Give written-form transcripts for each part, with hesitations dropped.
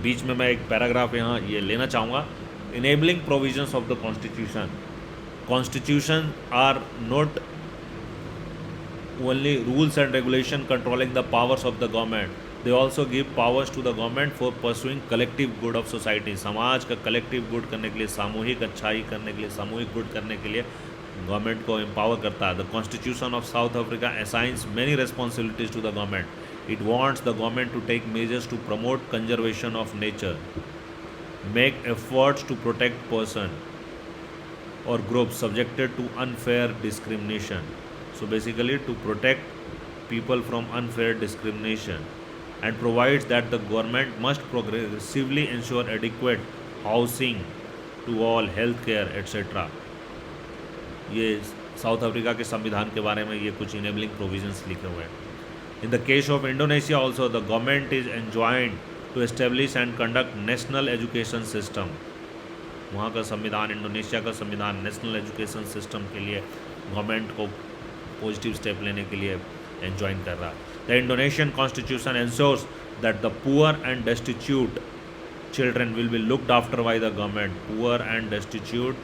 बीच में मैं एक पैराग्राफ यहाँ ये लेना चाहूँगा। Enabling provisions of the constitution. Constitution are not only rules and regulation controlling the powers of the government, they also give powers to the government for pursuing collective good of society। समाज का collective good करने के लिए, सामूहिक अच्छाई करने के लिए, सामूहिक good करने के लिए गवर्नमेंट को एम्पावर करता है। The constitution of south Africa assigns many responsibilities to the government। it wants the government to take measures to promote conservation of nature, make efforts to protect person or groups subjected to unfair discrimination। So basically to protect people from unfair discrimination, and provides that the government must progressively ensure adequate housing to all, healthcare etc। ये south Africa के संविधान के बारे में ये कुछ enabling provisions लिखे हुए हैं। In the case of Indonesia also the government is enjoined to establish and conduct national education system. वहाँ का संविधान, इंडोनेशिया का संविधान नेशनल एजुकेशन सिस्टम के लिए गवर्नमेंट को पॉजिटिव स्टेप लेने के लिए एंजॉइन कर रहा है। The Indonesian constitution ensures that the poor and destitute children will be looked after by the government. Poor and destitute,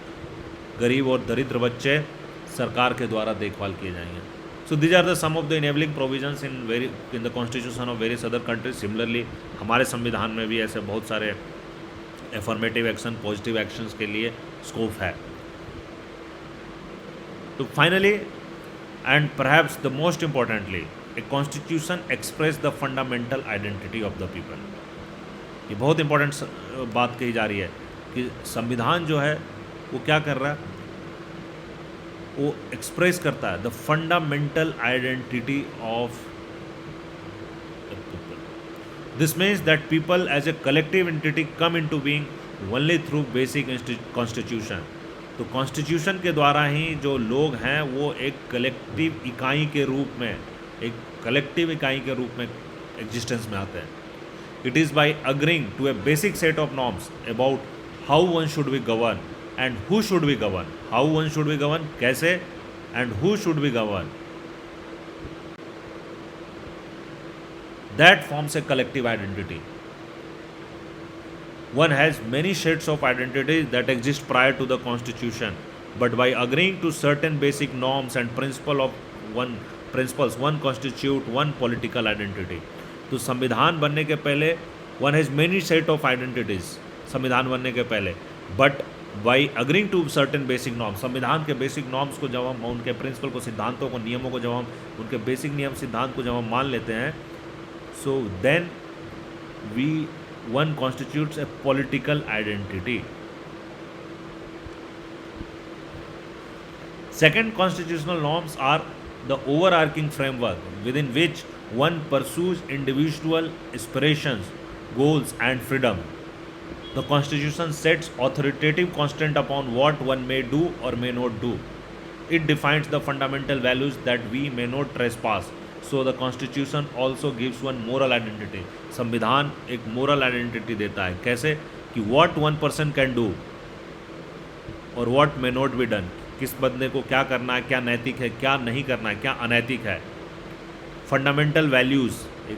गरीब और दरिद्र बच्चे सरकार के द्वारा देखभाल किए जाएंगे। So these are the some of the enabling provisions in the constitution of various other countries. Similarly हमारे संविधान में भी ऐसे बहुत सारे एफर्मेटिव एक्शन, पॉजिटिव एक्शंस के लिए स्कोप है। तो finally and perhaps the most importantly, a constitution express the fundamental identity of the people. ये बहुत इंपॉर्टेंट बात कही जा रही है कि संविधान जो है वो क्या कर रहा है, वो एक्सप्रेस करता है the fundamental identity of the people. This means that people as a collective entity come into being only through basic constitution. तो कॉन्स्टिट्यूशन के द्वारा ही जो लोग हैं वो एक कलेक्टिव इकाई के रूप में, एक कलेक्टिव इकाई के रूप में एग्जिस्टेंस में आते हैं। It is by agreeing to a basic set of norms about how one should be govern and who should be govern. How one should be govern, कैसे, and who should be govern, that forms a collective identity. One has many shades of identities that exist prior to the constitution, but by agreeing to certain basic norms and principles, one constitute one political identity। तो संविधान बनने के पहले one has many set of identities, संविधान बनने के पहले, but by agreeing to certain basic norms, संविधान के बेसिक नॉर्म्स को जब हम, उनके प्रिंसिपल को, सिद्धांतों को, नियमों को जब हम, उनके बेसिक नियम सिद्धांत को जब हम मान लेते हैं, so then one constitutes a political identity। Second, constitutional norms are the overarching framework within which one pursues individual aspirations, goals and freedom। The constitution sets authoritative constraint upon what one may do or may not do। It defines the fundamental values that we may not trespass। So the constitution also gives one moral identity. संविधान एक moral identity देता है, कैसे कि what one person can do और what may not be done. किस बंदे को क्या करना है, क्या नैतिक है, क्या नहीं करना है, क्या अनैतिक है। फंडामेंटल वैल्यूज़, एक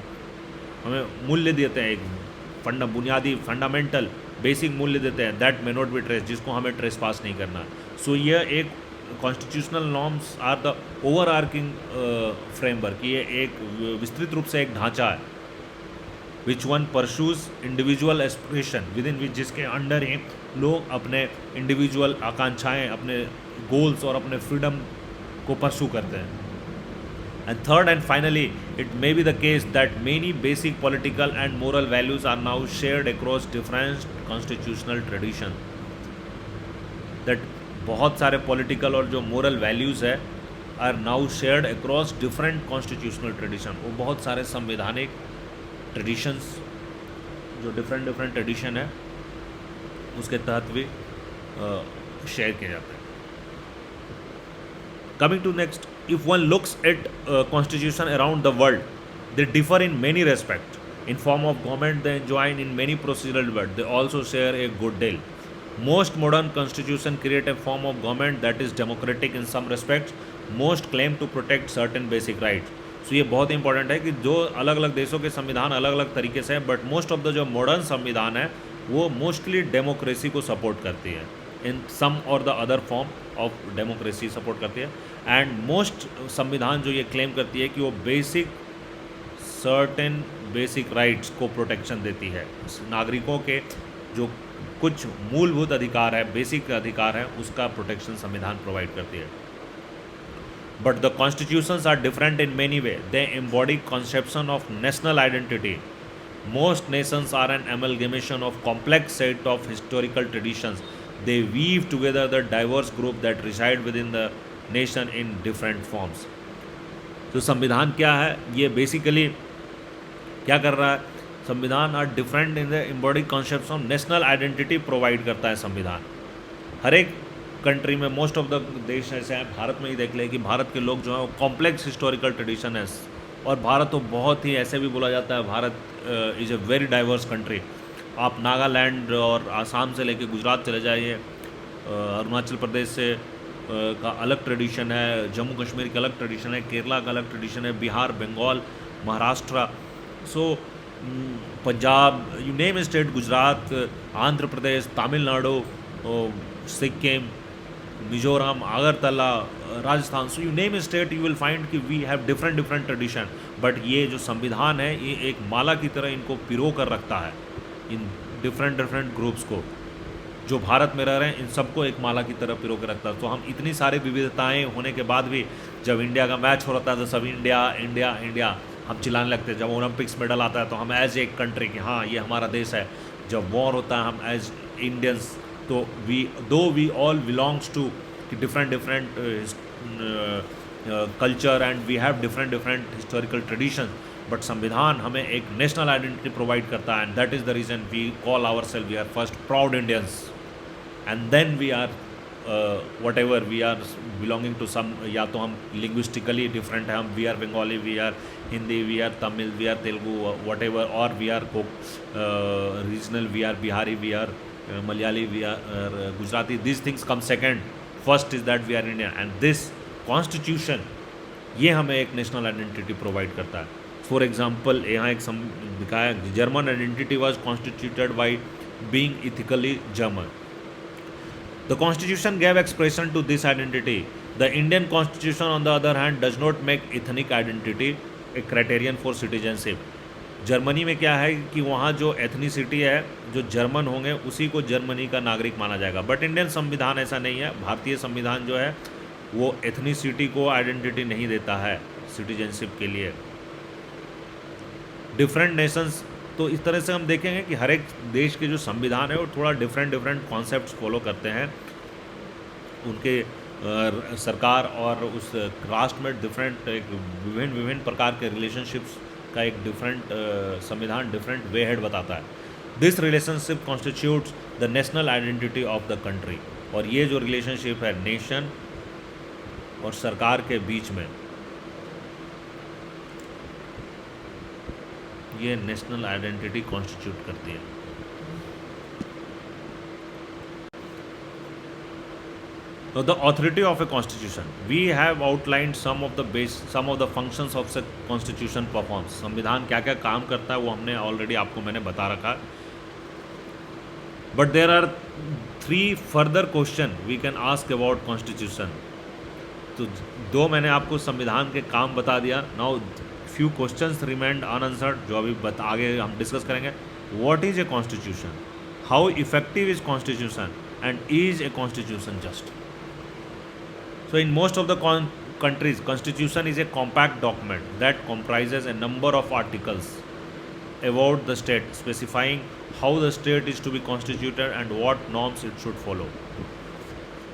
हमें मूल्य देते हैं, एक बुनियादी फंडामेंटल बेसिक मूल्य देते हैं, that may not be trespass, जिसको हमें ट्रेस पास नहीं करना। सो यह एक constitutional norms are the overarching framework. ये एक विस्तृत रूप से एक ढांचा है, which one pursues individual aspiration, within which, जिसके अंडर ही लोग अपने इंडिविजुअल आकांक्षाएं, अपने गोल्स और अपने फ्रीडम को परसू करते हैं। And third and finally, it may be the case that many basic political and moral values are now shared across different constitutional tradition. That बहुत सारे पॉलिटिकल और जो मोरल वैल्यूज़ है are now shared across different constitutional tradition. वो बहुत सारे संवैधानिक traditions, जो डिफरेंट ट्रेडिशन है, उसके तहत भी शेयर किए जाते हैं। Coming to next, if one looks at constitution around the world, they differ in many respect. In form of government they enjoin in many procedural word, they also share a good deal. Most modern constitution create a form of government that is democratic in some respects. Most claim to protect certain basic rights. सो ये बहुत important है कि जो अलग अलग देशों के संविधान अलग अलग तरीके से हैं, बट मोस्ट ऑफ द जो मॉडर्न संविधान है वो मोस्टली डेमोक्रेसी को सपोर्ट करती है, इन सम और the other form of democracy support करती है। एंड मोस्ट संविधान जो ये क्लेम करती है कि वो सर्टेन बेसिक राइट्स को प्रोटेक्शन देती है, नागरिकों के जो कुछ मूलभूत अधिकार है, बेसिक अधिकार है, उसका प्रोटेक्शन संविधान प्रोवाइड करती है। But the constitutions are different in many ways. They embody conception of national identity. Most nations are an amalgamation of complex set of historical traditions. They weave together the diverse group that reside within the nation in different forms. तो संविधान क्या है, ये basically क्या कर रहा है, संविधान are different in the embody concept of national identity provide करता है संविधान। हर एक कंट्री में मोस्ट ऑफ द देश ऐसे हैं, भारत में ही देख लें कि भारत के लोग जो हैं वो कॉम्प्लेक्स हिस्टोरिकल ट्रेडिशन है, और भारत तो बहुत ही ऐसे भी बोला जाता है, Bharat is a very diverse country. आप नागालैंड और आसाम से लेके गुजरात चले जाइए, अरुणाचल प्रदेश से का अलग ट्रेडिशन है, जम्मू कश्मीर का अलग ट्रेडिशन है, केरला का अलग ट्रेडिशन है, Bihar, Bengal, Maharashtra, so Punjab, you name state, Gujarat, Andhra Pradesh, Tamil Nadu, Sikkim, Mizoram, Agartala, Rajasthan, so you name state you will find कि we have different tradition. But ये जो संविधान है ये एक माला की तरह इनको पिरो कर रखता है, इन डिफरेंट ग्रुप्स को जो भारत में रह रहे हैं, इन सबको एक माला की तरह पिरो कर रखता है। तो हम इतनी सारी विविधताएं होने के बाद भी जब इंडिया का मैच हो रहा था तो सब इंडिया इंडिया इंडिया हम चिल्लाने लगते हैं। जब ओलंपिक्स मेडल आता है तो हम एज एक कंट्री कि हाँ ये हमारा देश है। जब वॉर होता है हम एज इंडियंस, तो we all belongs to different culture and we have different historical tradition, but संविधान हमें एक नेशनल आइडेंटिटी प्रोवाइड करता है, and that is the reason we call our self we are first proud Indians, and then we are whatever we are belonging to some, या तो हम linguistically different हैं, हम we are Bengali, we are Hindi, we are Tamil, we are Telugu, whatever, और we are regional, we are Bihari, we are Malayali, we are Gujarati. These things come second. First is that we are Indian, and this constitution ये हमें एक national identity provide करता है। For example यहाँ एक दिखाया, German identity was constituted by being ethically German. The constitution gave expression to this identity. The Indian constitution on the other hand does not make ethnic identity a criterion for citizenship. Germany में क्या है कि वहाँ जो ethnicity है, जो German होंगे उसी को जर्मनी का नागरिक माना जाएगा, बट इंडियन संविधान ऐसा नहीं है। भारतीय संविधान जो है वो एथनिसिटी को आइडेंटिटी नहीं देता है सिटीजनशिप के लिए। डिफरेंट नेशंस, तो इस तरह से हम देखेंगे कि हर एक देश के जो संविधान है वो थोड़ा डिफरेंट कॉन्सेप्ट्स फॉलो करते हैं, उनके सरकार और उस राष्ट्र में डिफरेंट विभिन्न प्रकार के रिलेशनशिप्स का एक डिफरेंट संविधान डिफरेंट वे हेड बताता है। This relationship constitutes the national identity of the country. और ये जो रिलेशनशिप है नेशन और सरकार के बीच में, ये नेशनल आइडेंटिटी कॉन्स्टिट्यूट करती है। Now, the authority of a constitution, we have outlined some of the functions of such constitution performs। संविधान क्या क्या काम करता है वो हमने ऑलरेडी आपको मैंने बता रखा है, but there are 3 further question we can ask about constitution. तो 2 मैंने आपको संविधान के काम बता दिया। Now few questions remained unanswered जो अभी आगे हम डिस्कस करेंगे। What is a constitution, how effective is constitution, and is a constitution just. So in most of the countries, constitution is a compact document that comprises a number of articles about the state, specifying how the state is to be constituted and what norms it should follow.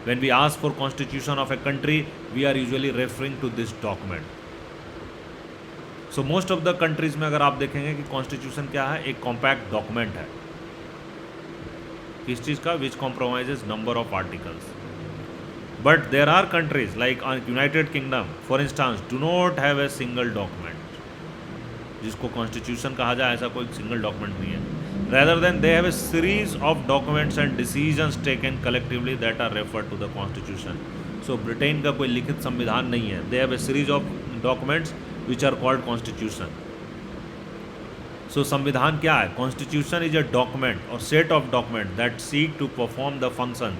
When we ask for constitution of a country, we are usually referring to this document. So most of the countries में अगर आप देखेंगे कि constitution क्या है, एक compact document है। किस चीज़ का? Which compromises number of articles. But there are countries like United Kingdom, for instance, do not have a single document जिसको constitution कहा जाए, ऐसा कोई single document नहीं है। Rather than they have a series of documents and decisions taken collectively that are referred to the constitution. So Britain का कोई लिखित संविधान नहीं है। They have a series of documents which are called constitution. So संविधान क्या है? Constitution is a document और set of document that seek to perform the function.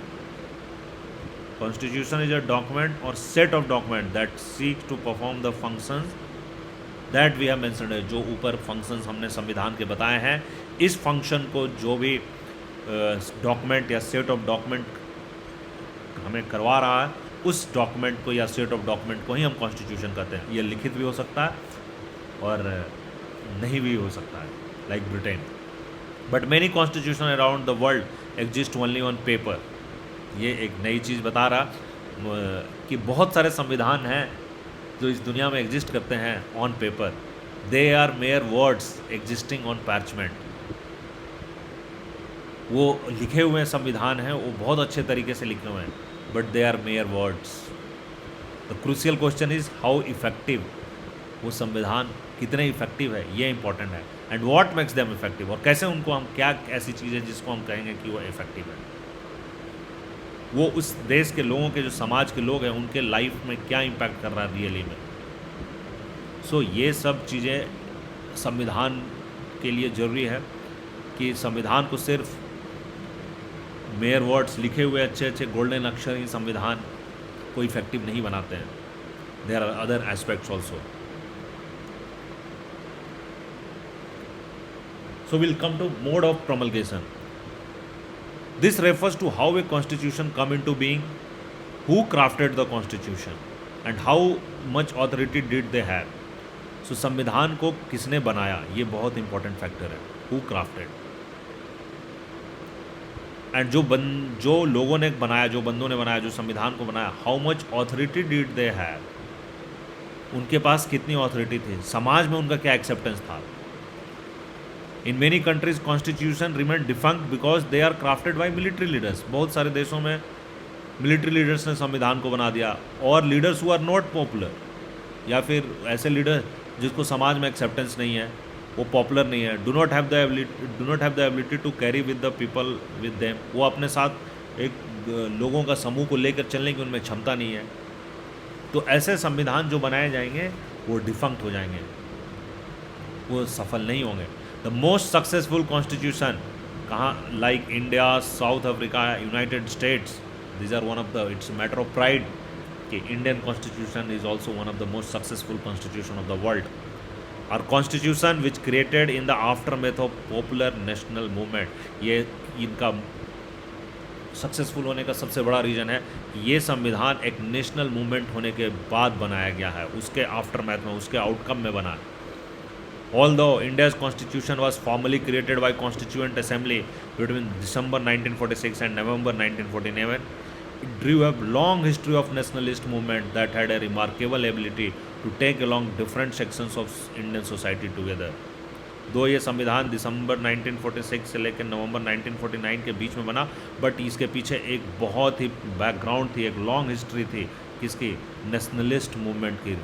Constitution is a document और set of document that seek to perform the functions that we have mentioned है. जो ऊपर functions हमने संविधान के बताए हैं, इस फंक्शन को जो भी डॉक्यूमेंट या सेट ऑफ डॉक्यूमेंट हमें करवा रहा है, उस डॉक्यूमेंट को या सेट ऑफ डॉक्यूमेंट को ही हम कॉन्स्टिट्यूशन कहते हैं. ये लिखित भी हो सकता है और नहीं भी हो सकता है, like Britain. But many constitution around the world exist only on paper. ये एक नई चीज़ बता रहा कि बहुत सारे संविधान हैं जो इस दुनिया में एग्जिस्ट करते हैं on paper. They are mere words existing on parchment. वो लिखे हुए संविधान हैं, वो बहुत अच्छे तरीके से लिखे हुए हैं, but they are mere words. The crucial question is how effective. वो संविधान कितने इफेक्टिव है, ये इंपॉर्टेंट है. And what makes them effective, और कैसे उनको हम, क्या ऐसी चीज़ है जिसको हम कहेंगे कि वो इफेक्टिव है. वो उस देश के लोगों के, जो समाज के लोग हैं, उनके लाइफ में क्या इम्पैक्ट कर रहा है रियली में. सो ये सब चीज़ें संविधान के लिए ज़रूरी है कि संविधान को सिर्फ मेयर वर्ड्स लिखे हुए अच्छे अच्छे गोल्डन अक्षर ही संविधान को इफेक्टिव नहीं बनाते हैं. There are other aspects also. So we'll come to mode of promulgation. This refers to how a constitution come into being, who crafted the constitution, and how much authority did they have. So संविधान को किसने बनाया, ये बहुत important factor है. Who crafted. And जो लोगों ने बनाया, जो बंदों ने बनाया, जो संविधान को बनाया, how much authority did they have. उनके पास कितनी ऑथोरिटी थी, समाज में उनका क्या एक्सेप्टेंस था. In many countries constitution remain defunct because they are crafted by military leaders. बहुत सारे देशों में मिलिट्री लीडर्स ने संविधान को बना दिया, और leaders who are not popular, या फिर ऐसे लीडर जिसको समाज में एक्सेप्टेंस नहीं है, वो पॉपुलर नहीं है, do not have the ability to carry with the people with them. वो अपने साथ एक लोगों का समूह को लेकर चलने की उनमें क्षमता नहीं है. तो ऐसे संविधान जो बनाए जाएंगे वो डिफंक्ट हो जाएंगे, वो सफल नहीं होंगे. द मोस्ट सक्सेसफुल कॉन्स्टिट्यूशन कहाँ, like India, South Africa, United States, these are one of the, it's matter of pride कि Indian constitution is also one of the most successful constitution of the world. Are constitution which created in the aftermath of popular national movement. ये इनका successful होने का सबसे बड़ा reason है कि ये संविधान एक नेशनल मूवमेंट होने के बाद बनाया गया है, उसके आफ्टर मैथ में, उसके आउटकम में बना. Although India's constitution was formally created by Constituent Assembly between December 1946 and November 1949, it drew a long history of nationalist movement that had a remarkable ability to take along different sections of Indian society together. दो ये संविधान दिसंबर 1946 से लेकर नवंबर 1949 के बीच में बना, but इसके पीछे एक बहुत ही बैकग्राउंड थी, एक लॉन्ग हिस्ट्री थी किसकी, नेशनलिस्ट मूवमेंट की,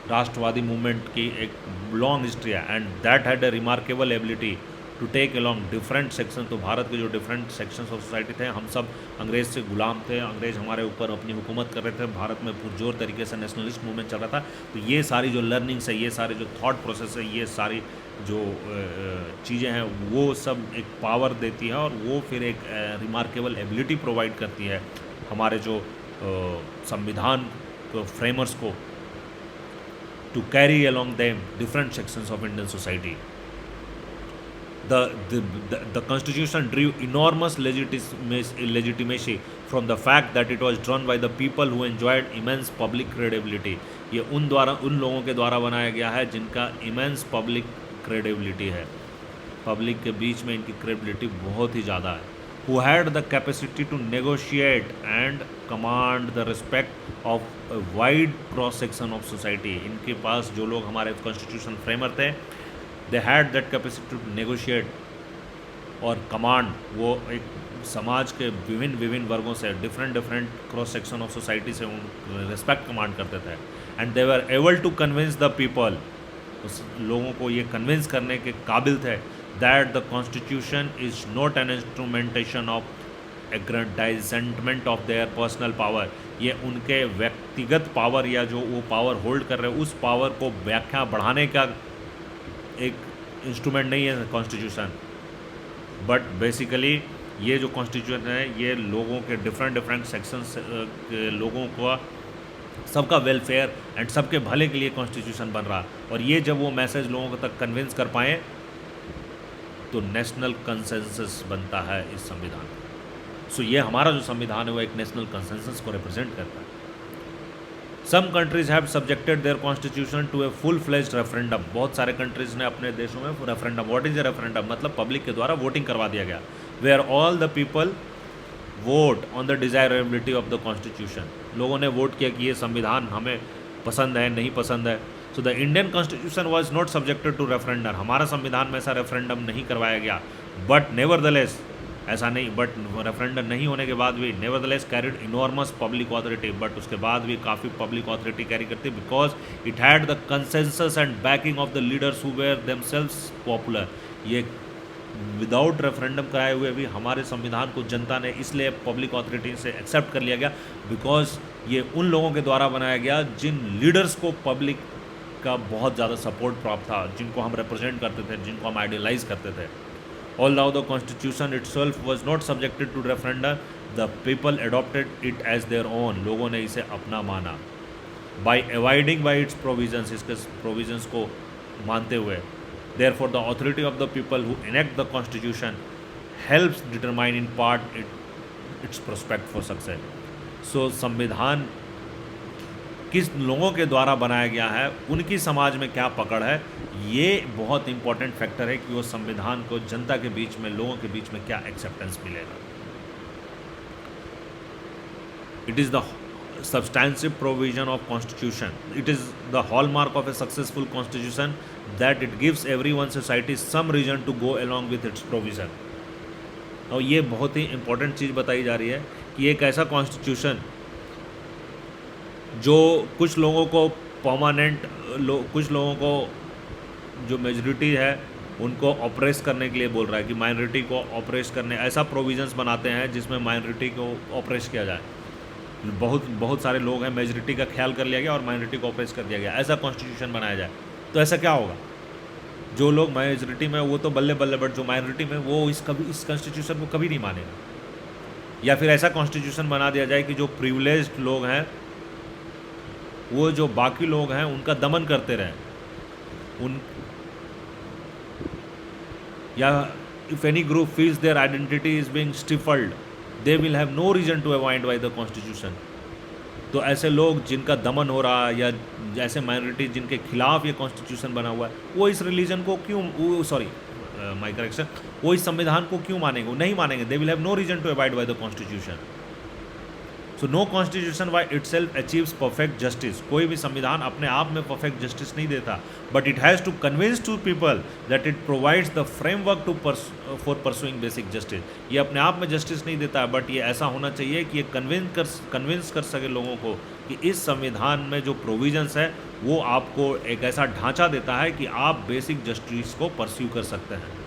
राष्ट्रवादी मूवमेंट की एक लॉन्ग हिस्ट्री है. And that had a remarkable ability to take along different section. तो भारत के जो डिफरेंट सेक्शंस ऑफ सोसाइटी थे, हम सब अंग्रेज़ से गुलाम थे, अंग्रेज़ हमारे ऊपर अपनी हुकूमत कर रहे थे, भारत में पुरजोर तरीके से नेशनलिस्ट मूवमेंट चल रहा था. तो ये सारी जो लर्निंग्स है, ये सारे जो थॉट प्रोसेस है, ये सारी जो चीज़ें हैं, वो सब एक पावर देती है, और वो फिर एक रिमार्केबल एबिलिटी प्रोवाइड करती है हमारे जो संविधान को फ्रेमर्स को, to carry along them different sections of Indian society. The constitution drew enormous legitimacy from the fact that it was drawn by the people who enjoyed immense public credibility. ये उन लोगों के द्वारा बनाया गया है जिनका immense public credibility है, पब्लिक के बीच में इनकी credibility बहुत ही ज़्यादा है. who had the capacity to negotiate and command the respect of a wide cross section of society. इनके पास जो लोग हमारे कॉन्स्टिट्यूशन फ्रेमर थे, they had that capacity to negotiate और कमांड, वो एक समाज के विभिन्न वर्गों से, different cross section of society से उन रिस्पेक्ट कमांड करते थे. And they were able to convince the people, उस लोगों को ये कन्विंस करने के काबिल थे that the constitution is not an instrumentation of aggrandizement of their personal power, ये उनके व्यक्तिगत पावर या जो वो पावर होल्ड कर रहे हैं उस पावर को व्याख्या बढ़ाने का एक इंस्ट्रूमेंट नहीं है कॉन्स्टिट्यूशन, बट बेसिकली ये जो कॉन्स्टिट्यूशन है ये लोगों के डिफरेंट सेक्शंस के लोगों को सबका वेलफेयर एंड सबके भले के लिए कॉन्स्टिट्यूशन बन रहा, और ये जब वो मैसेज लोगों तक कन्विंस कर पाएँ तो नेशनल कंसेंसस बनता है इस संविधान में। सो ये हमारा जो संविधान है वो एक नेशनल कंसेंसस को रिप्रेजेंट करता है। Some countries have subjected their constitution to a full fledged referendum, बहुत सारे कंट्रीज ने अपने देशों में referendum, what is a referendum, मतलब पब्लिक के द्वारा वोटिंग करवा दिया गया, where all the people vote on the desirability of the constitution, लोगों ने वोट किया कि ये संविधान हमें पसंद है नहीं पसंद है। So the Indian constitution was not subjected to referendum, हमारा संविधान में ऐसा रेफरेंडम नहीं करवाया गया, बट नेवरदलेस ऐसा नहीं, बट रेफरेंडम नहीं होने के बाद भी nevertheless carried enormous public authority, but उसके बाद भी काफ़ी पब्लिक ऑथोरिटी कैरी करती, because it had the consensus and backing of the leaders who were themselves popular. ये विदाउट रेफरेंडम कराए हुए भी हमारे संविधान को जनता ने इसलिए पब्लिक ऑथोरिटी से एक्सेप्ट कर लिया गया बिकॉज ये उन लोगों के द्वारा बनाया गया जिन लीडर्स को पब्लिक का बहुत ज़्यादा सपोर्ट प्राप्त था, जिनको हम रिप्रेजेंट करते थे, जिनको हम आइडियलाइज करते थे। Although the constitution itself was not subjected to referendum, the people adopted it as their own, लोगों ने इसे अपना माना, by abiding by its provisions, इसके provisions को मानते हुए। Therefore the authority of the people who enact the constitution helps determine in part its prospect for success। So संविधान किस लोगों के द्वारा बनाया गया है, उनकी समाज में क्या पकड़ है, ये बहुत इंपॉर्टेंट फैक्टर है कि वो संविधान को जनता के बीच में, लोगों के बीच में क्या एक्सेप्टेंस मिलेगा। It is the substantive provision of constitution, it is the hallmark of a successful constitution that it gives everyone society some reason to go along with its provision। और ये बहुत ही इंपॉर्टेंट चीज़ बताई जा रही है कि एक ऐसा कॉन्स्टिट्यूशन जो कुछ लोगों को परमानेंट कुछ लोगों को जो मेजॉरिटी है उनको ऑपरेस करने के लिए बोल रहा है कि माइनॉरिटी को ऑपरेस करने, ऐसा प्रोविजंस बनाते हैं जिसमें माइनॉरिटी को ऑपरेस किया जाए। बहुत सारे लोग हैं, मेजॉरिटी का ख्याल कर लिया गया और माइनॉरिटी को ऑपरेस कर दिया गया, ऐसा कॉन्स्टिट्यूशन बनाया जाए तो ऐसा क्या होगा, जो लोग मेजॉरिटी में वो तो बल्ले बल्ले, बट जो माइनॉरिटी में वो इस कॉन्स्टिट्यूशन को कभी नहीं मानेगा। या फिर ऐसा कॉन्स्टिट्यूशन बना दिया जाए कि जो प्रिविलेज्ड लोग हैं वो जो बाकी लोग हैं उनका दमन करते रहें, उन या if any group feels their identity is being stifled they will have no reason to avoid by the constitution. तो ऐसे लोग जिनका दमन हो रहा है या ऐसे माइनॉरिटी जिनके खिलाफ ये कॉन्स्टिट्यूशन बना हुआ है वो इस रिलीजन को क्यों, माई करेक्शन, वो इस संविधान को क्यों मानेंगे, नहीं मानेंगे। They will have no reason to avoid by the constitution. So no constitution by itself achieves perfect justice, कोई भी संविधान अपने आप में परफेक्ट जस्टिस नहीं देता, but it has to convince to people that it provides the framework to for pursuing basic justice. ये अपने आप में जस्टिस नहीं देता, बट ये ऐसा होना चाहिए कि ये कन्विंस कर सके लोगों को कि इस संविधान में जो प्रोविजंस है वो आपको एक ऐसा ढांचा देता है कि आप बेसिक जस्टिस को परस्यू कर सकते हैं।